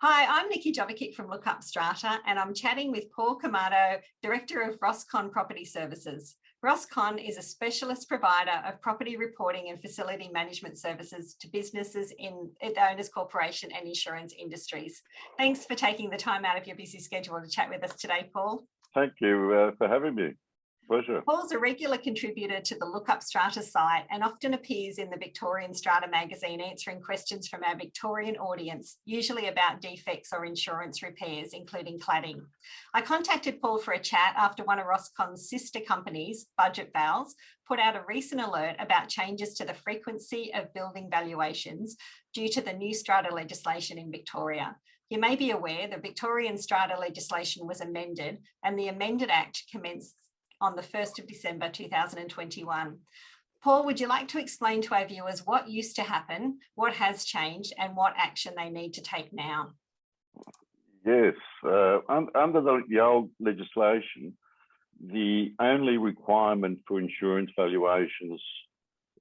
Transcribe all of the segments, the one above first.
Hi, I'm Nikki Jovicic from LookUpStrata, and I'm chatting with Paul Cummaudo, Director of Roscon Property Services. Roscon is a specialist provider of property reporting and facility management services to businesses in the owners corporation and insurance industries. Thanks for taking the time out of your busy schedule to chat with us today, Paul. Thank you for having me. Pleasure. Paul's a regular contributor to the LookUpStrata site and often appears in the Victorian Strata magazine answering questions from our Victorian audience, usually about defects or insurance repairs, including cladding. I contacted Paul for a chat after one of Roscon's sister companies, BugdetVals, put out a recent alert about changes to the frequency of building valuations due to the new strata legislation in Victoria. You may be aware that Victorian strata legislation was amended, and the amended act commenced on the 1st of December 2021. Paul, would you like to explain to our viewers what used to happen, what has changed, and what action they need to take now? Yes, under the old legislation, the only requirement for insurance valuations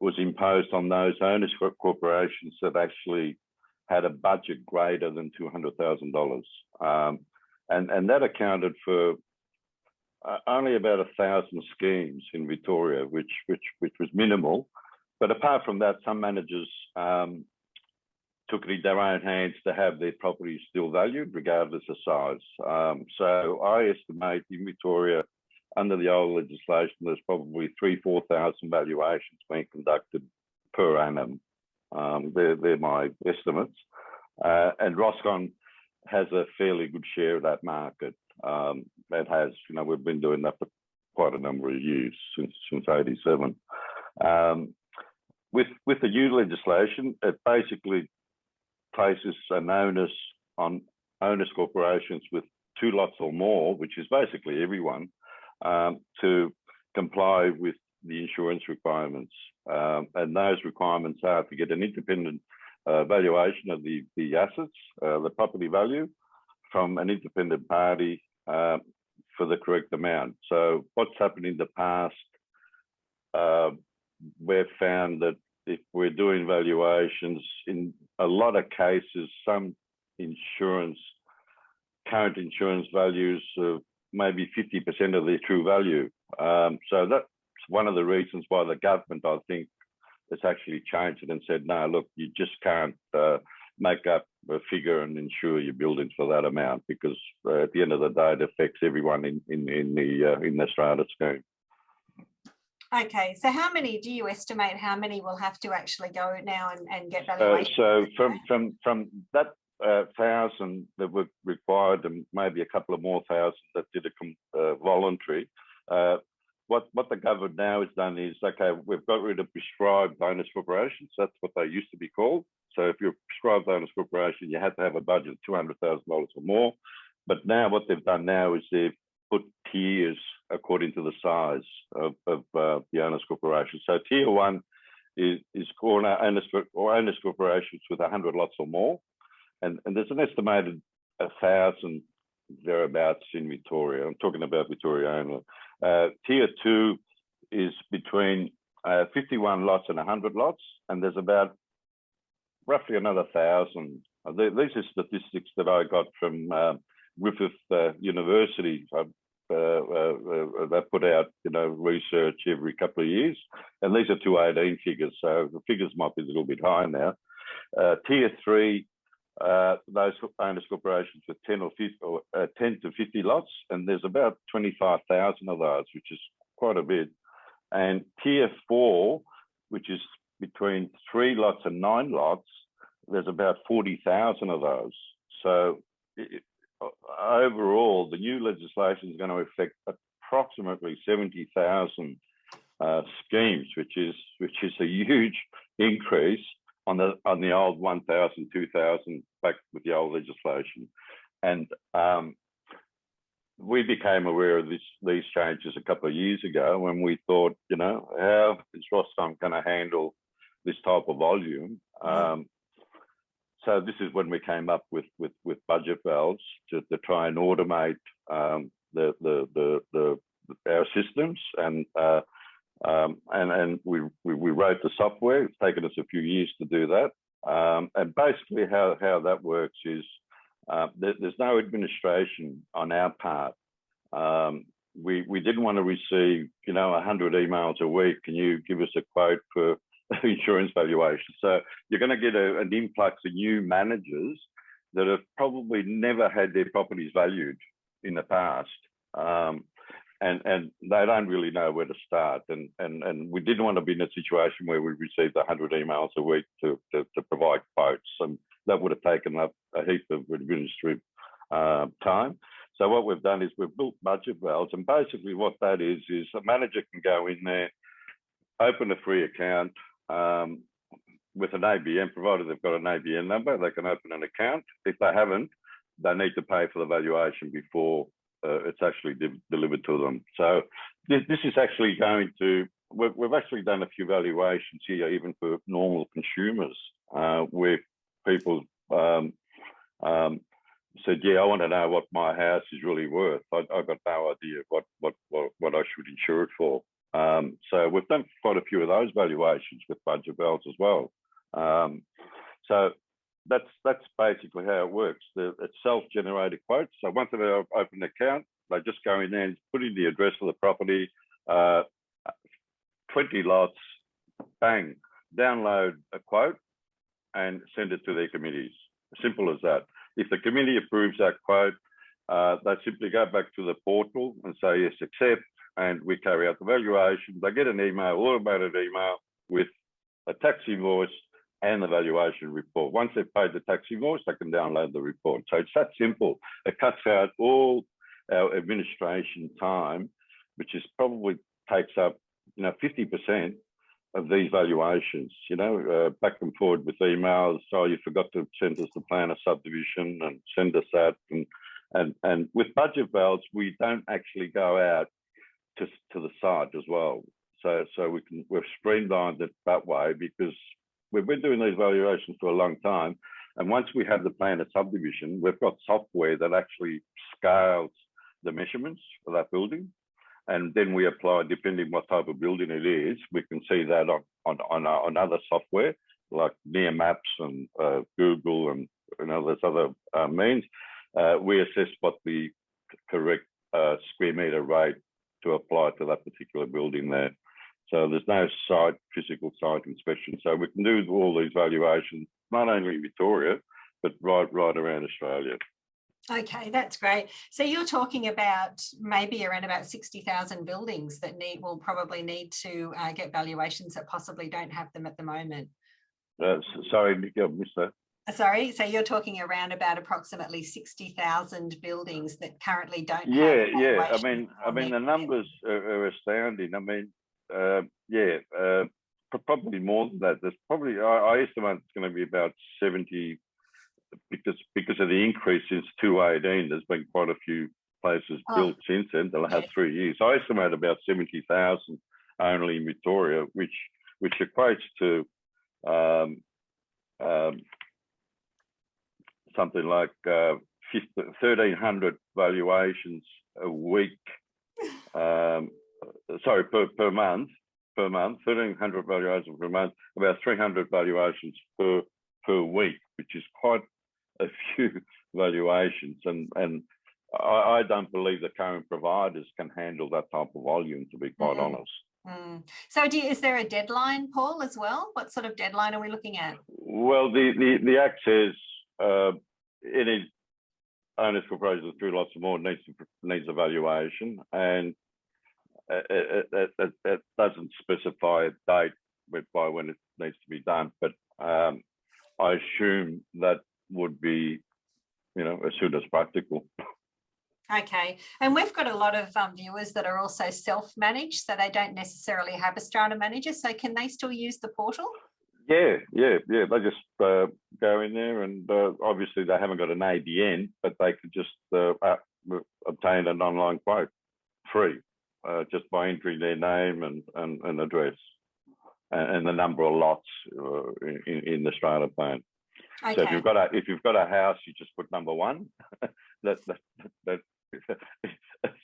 was imposed on those owners corporations that actually had a budget greater than $200,000. And that accounted for only about 1,000 schemes in Victoria, which was minimal. But apart from that, some managers took it in their own hands to have their properties still valued, regardless of size. So I estimate in Victoria, under the old legislation, there's probably 3,000–4,000 valuations being conducted per annum. They're my estimates. And Roscon has a fairly good share of that market. That has, we've been doing that for quite a number of years, since '87. With the new legislation, it basically places an onus on owners corporations with 2 lots or more, which is basically everyone, to comply with the insurance requirements. And those requirements are to get an independent valuation of the assets, the property value, from an independent party for the correct amount. So what's happened in the past, we've found that if we're doing valuations, in a lot of cases, some current insurance values maybe 50% of their true value. So that's one of the reasons why the government, I think, has actually changed it and said, no, look, you just can't make up a figure and insure your buildings for that amount, because at the end of the day, it affects everyone in the strata scheme. Okay, so how many do you estimate? How many will have to actually go now and get valuation? So from that 1,000 that were required, and maybe a couple of more thousand that did it voluntary. What the government now has done is, okay, we've got rid of prescribed owners corporations. That's what they used to be called. So if you're a prescribed owners corporation, you had to have a budget of $200,000 or more. But now what they've done now is they've put tiers according to the size of the owners corporation. So tier 1 is called owners corporations with 100 lots or more. And there's an estimated 1,000 thereabouts in Victoria. I'm talking about Victoria only. Tier 2 is between 51 lots and 100 lots, and there's about roughly another 1,000. These are statistics that I got from Griffith University. They put out, research every couple of years, and these are 2018 figures, so the figures might be a little bit higher now. Tier 3. Those owners corporations with 10 to 50 lots, and there's about 25,000 of those, which is quite a bit. And tier 4, which is between 3 lots and 9 lots, there's about 40,000 of those. So overall, the new legislation is going to affect approximately 70,000 schemes, which is a huge increase on the old 1,000, 2,000 back with the old legislation. And we became aware of these changes a couple of years ago when we thought, how is Roscon going to handle this type of volume? So this is when we came up with BugdetVals to try and automate our systems, and we wrote the software. It's taken us a few years to do that. And basically how that works is there's no administration on our part. We didn't want to receive, 100 emails a week. Can you give us a quote for insurance valuation? So you're going to get an influx of new managers that have probably never had their properties valued in the past. And they don't really know where to start. And we didn't want to be in a situation where we received 100 emails a week to provide quotes. And that would have taken up a heap of administrative time. So what we've done is we've built BugdetVals, and basically what that is a manager can go in there, open a free account with an ABN, provided they've got an ABN number, they can open an account. If they haven't, they need to pay for the valuation before it's actually delivered to them. So this is actually going to, we've actually done a few valuations here, even for normal consumers, where people said, yeah, I want to know what my house is really worth. I've got no idea what I should insure it for. So we've done quite a few of those valuations with BugdetVals as well. So that's basically how it works. It's self-generated quotes. So once they open an account, they just go in there and put in the address of the property, 20 lots, bang, download a quote and send it to their committees. Simple as that. If the committee approves that quote, they simply go back to the portal and say, yes, accept, and we carry out the valuation. They get an email, automated email with a tax invoice and the valuation report. Once they've paid the tax invoice, they can download the report. So it's that simple. It cuts out all our administration time, which is probably takes up 50% of these valuations, back and forward with emails. So you forgot to send us the plan of subdivision and send us that. And with BugdetVals, we don't actually go out to the site as well. So we've streamlined it that way, because we've been doing these valuations for a long time. And once we have the plan of subdivision, we've got software that actually scales the measurements for that building. And then we apply, depending what type of building it is, we can see that on other software like Near Maps and Google and there's other means. We assess what the correct square metre rate to apply to that particular building there. So there's no physical site inspection. So we can do all these valuations, not only in Victoria, but right around Australia. Okay, that's great. So you're talking about maybe around about 60,000 buildings that will probably need to get valuations that possibly don't have them at the moment. Sorry, Nikki, I missed that. Sorry, so you're talking around about approximately 60,000 buildings that currently don't have. Yeah. I mean, the numbers are astounding. I mean, probably more than that. There's probably, I estimate it's going to be about 70. Because of the increase since 2018, there's been quite a few places built since then. They'll have 3 years. I estimate about 70,000 only in Victoria, which equates to something like 1,300 valuations a week. Sorry, per month. 1,300 valuations per month. About 300 valuations per week, which is quite a few valuations, and I don't believe the current providers can handle that type of volume, to be quite honest. So is there a deadline, Paul, as well? What sort of deadline are we looking at? Well, the Act says any owners corporations of 3 lots or more needs a valuation, and it doesn't specify a date by when it needs to be done, but I assume that would be, as soon as practical. Okay, and we've got a lot of viewers that are also self-managed, so they don't necessarily have a strata manager. So can they still use the portal? Yeah. They just go in there, and obviously they haven't got an ABN, but they could just obtain an online quote free, just by entering their name and address and the number of lots in the strata plan. Okay. So if you've got a house, you just put number 1. that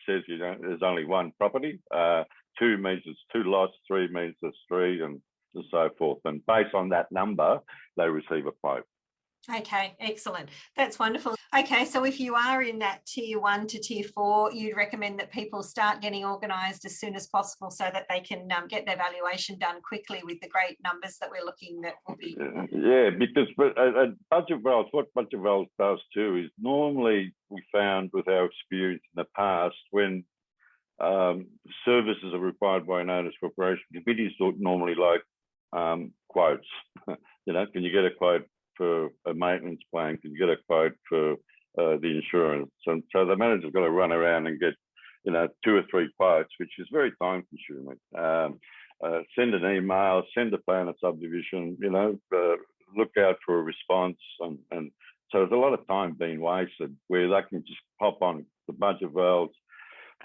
says there's only one property. 2 means it's 2 lots. 3 means it's 3, and so forth. And based on that number, they receive a quote. Okay, excellent. That's wonderful. Okay, so if you are in that tier 1 to tier 4, you'd recommend that people start getting organised as soon as possible so that they can get their valuation done quickly with the great numbers that we're looking that will be. Yeah, because BugdetVals, what BugdetVals does too is normally we found with our experience in the past when services are required by an owner's corporation, committees normally like quotes. Can you get a quote for a maintenance plan? Can you get a quote for the insurance? So the manager's got to run around and get 2 or 3 quotes, which is very time consuming. Send an email, send a plan of subdivision, look out for a response. And so there's a lot of time being wasted where they can just pop on the BugdetVals,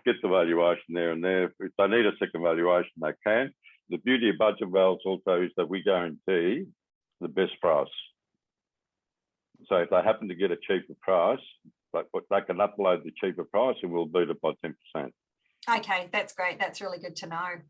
get the valuation there and there. If they need a second valuation, they can. The beauty of BugdetVals also is that we guarantee the best price. So if they happen to get a cheaper price, they can upload the cheaper price and we'll beat it by 10%. Okay, that's great. That's really good to know.